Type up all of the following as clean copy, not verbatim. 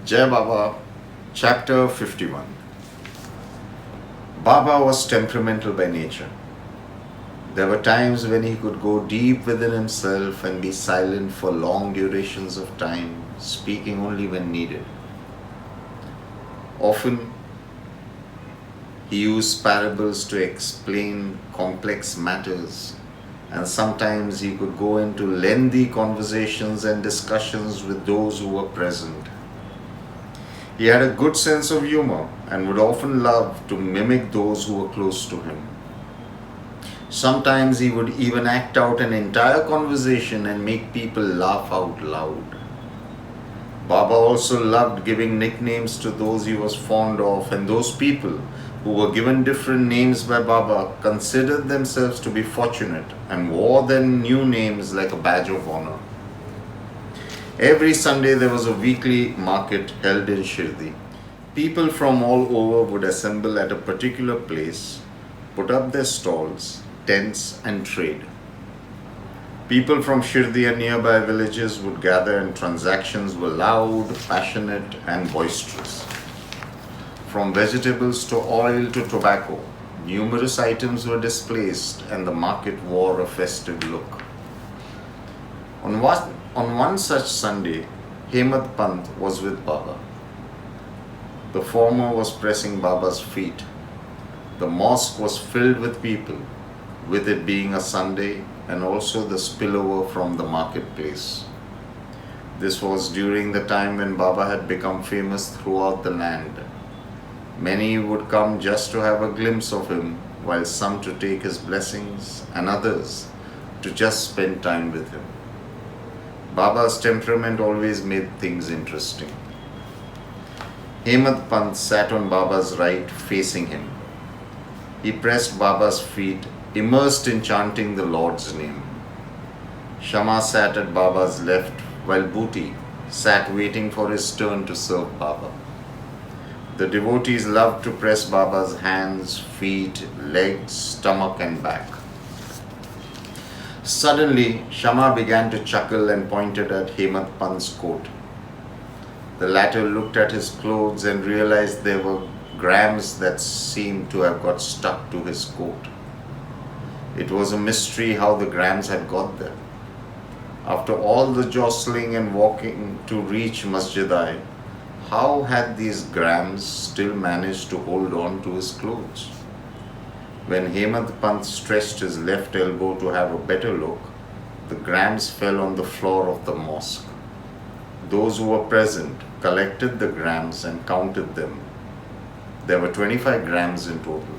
Jai Baba, Chapter 51. Baba was temperamental by nature. There were times when he could go deep within himself and be silent for long durations of time, speaking only when needed. Often, he used parables to explain complex matters, and sometimes he could go into lengthy conversations and discussions with those who were present. He had a good sense of humor and would often love to mimic those who were close to him. Sometimes he would even act out an entire conversation and make people laugh out loud. Baba also loved giving nicknames to those he was fond of, and those people who were given different names by Baba considered themselves to be fortunate and wore their new names like a badge of honor. Every Sunday there was a weekly market held in Shirdi. People from all over would assemble at a particular place, put up their stalls, tents and trade. People from Shirdi and nearby villages would gather and transactions were loud, passionate and boisterous. From vegetables to oil to tobacco, numerous items were displaced and the market wore a festive look. On one such Sunday, Hemad Pant was with Baba. The former was pressing Baba's feet. The mosque was filled with people, with it being a Sunday and also the spillover from the marketplace. This was during the time when Baba had become famous throughout the land. Many would come just to have a glimpse of him, while some to take his blessings and others to just spend time with him. Baba's temperament always made things interesting. Hemad Pant sat on Baba's right, facing him. He pressed Baba's feet, immersed in chanting the Lord's name. Shama sat at Baba's left, while Booty sat waiting for his turn to serve Baba. The devotees loved to press Baba's hands, feet, legs, stomach and back. Suddenly, Shama began to chuckle and pointed at Hemad Pant's coat. The latter looked at his clothes and realized there were grams that seemed to have got stuck to his coat. It was a mystery how the grams had got there. After all the jostling and walking to reach Masjid-i, how had these grams still managed to hold on to his clothes? When Hemad Pant stretched his left elbow to have a better look, the grams fell on the floor of the mosque. Those who were present collected the grams and counted them. There were 25 grams in total.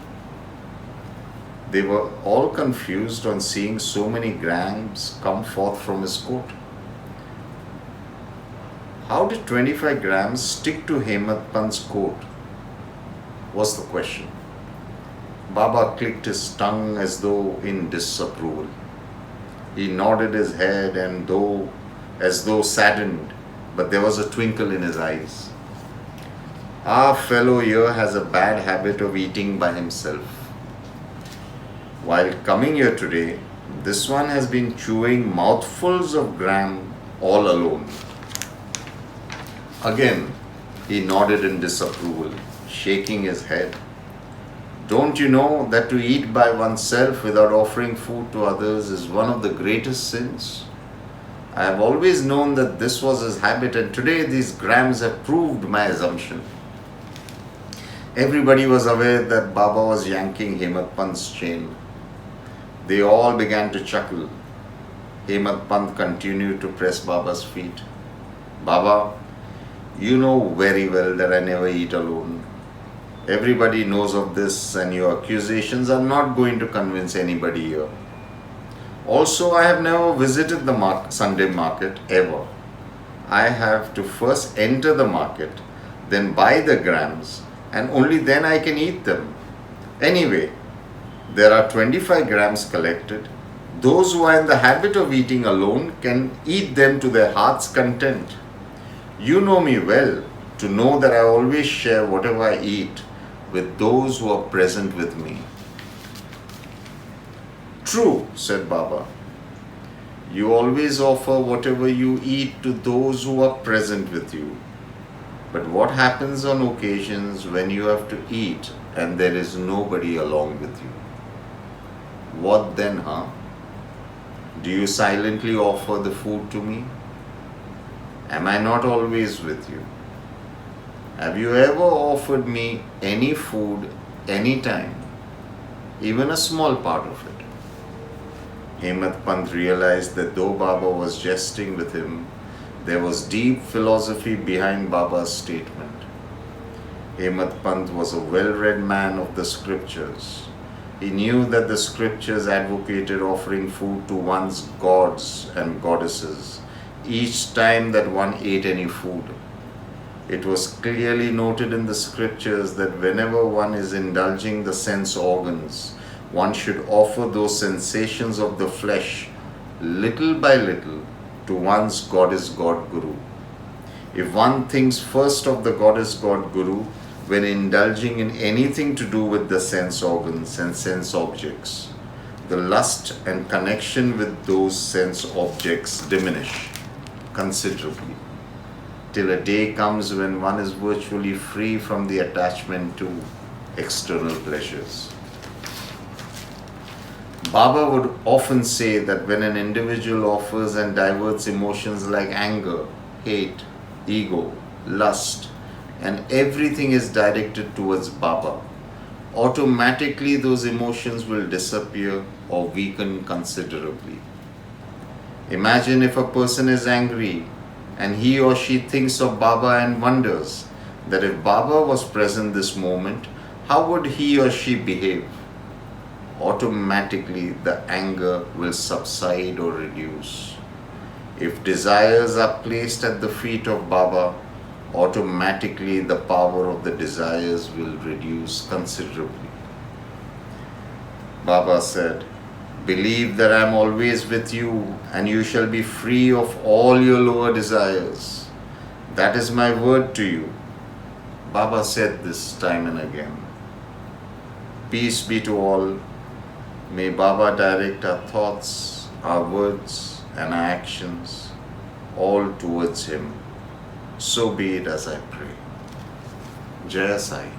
They were all confused on seeing so many grams come forth from his coat. How did 25 grams stick to Hemad Pant's coat? Was the question. Baba clicked his tongue as though in disapproval. He nodded his head as though saddened, but there was a twinkle in his eyes. Our fellow here has a bad habit of eating by himself. While coming here today, this one has been chewing mouthfuls of gram all alone. Again, he nodded in disapproval, shaking his head. Don't you know that to eat by oneself without offering food to others is one of the greatest sins? I have always known that this was his habit, and today these grams have proved my assumption. Everybody was aware that Baba was yanking Hemad Pant's chain. They all began to chuckle. Hemad Pant continued to press Baba's feet. Baba, you know very well that I never eat alone. Everybody knows of this, and your accusations are not going to convince anybody here. Also, I have never visited the Sunday market ever. I have to first enter the market, then buy the grams, and only then I can eat them. Anyway, there are 25 grams collected. Those who are in the habit of eating alone can eat them to their heart's content. You know me well to know that I always share whatever I eat with those who are present with me. True, said Baba. You always offer whatever you eat to those who are present with you. But what happens on occasions when you have to eat and there is nobody along with you? What then, huh? Do you silently offer the food to me? Am I not always with you? Have you ever offered me any food, anytime, even a small part of it? Hemant Pant realized that though Baba was jesting with him, there was deep philosophy behind Baba's statement. Hemant Pant was a well-read man of the scriptures. He knew that the scriptures advocated offering food to one's gods and goddesses each time that one ate any food. It was clearly noted in the scriptures that whenever one is indulging the sense organs, one should offer those sensations of the flesh little by little to one's goddess god guru. If one thinks first of the goddess god guru when indulging in anything to do with the sense organs and sense objects, the lust and connection with those sense objects diminish considerably, till a day comes when one is virtually free from the attachment to external pleasures. Baba would often say that when an individual offers and diverts emotions like anger, hate, ego, lust, and everything is directed towards Baba, automatically those emotions will disappear or weaken considerably. Imagine if a person is angry and he or she thinks of Baba and wonders that if Baba was present this moment, how would he or she behave? Automatically the anger will subside or reduce. If desires are placed at the feet of Baba, automatically the power of the desires will reduce considerably. Baba said, "Believe that I am always with you and you shall be free of all your lower desires. That is my word to you." Baba said this time and again. Peace be to all. May Baba direct our thoughts, our words and our actions all towards Him. So be it as I pray. Jai Sai.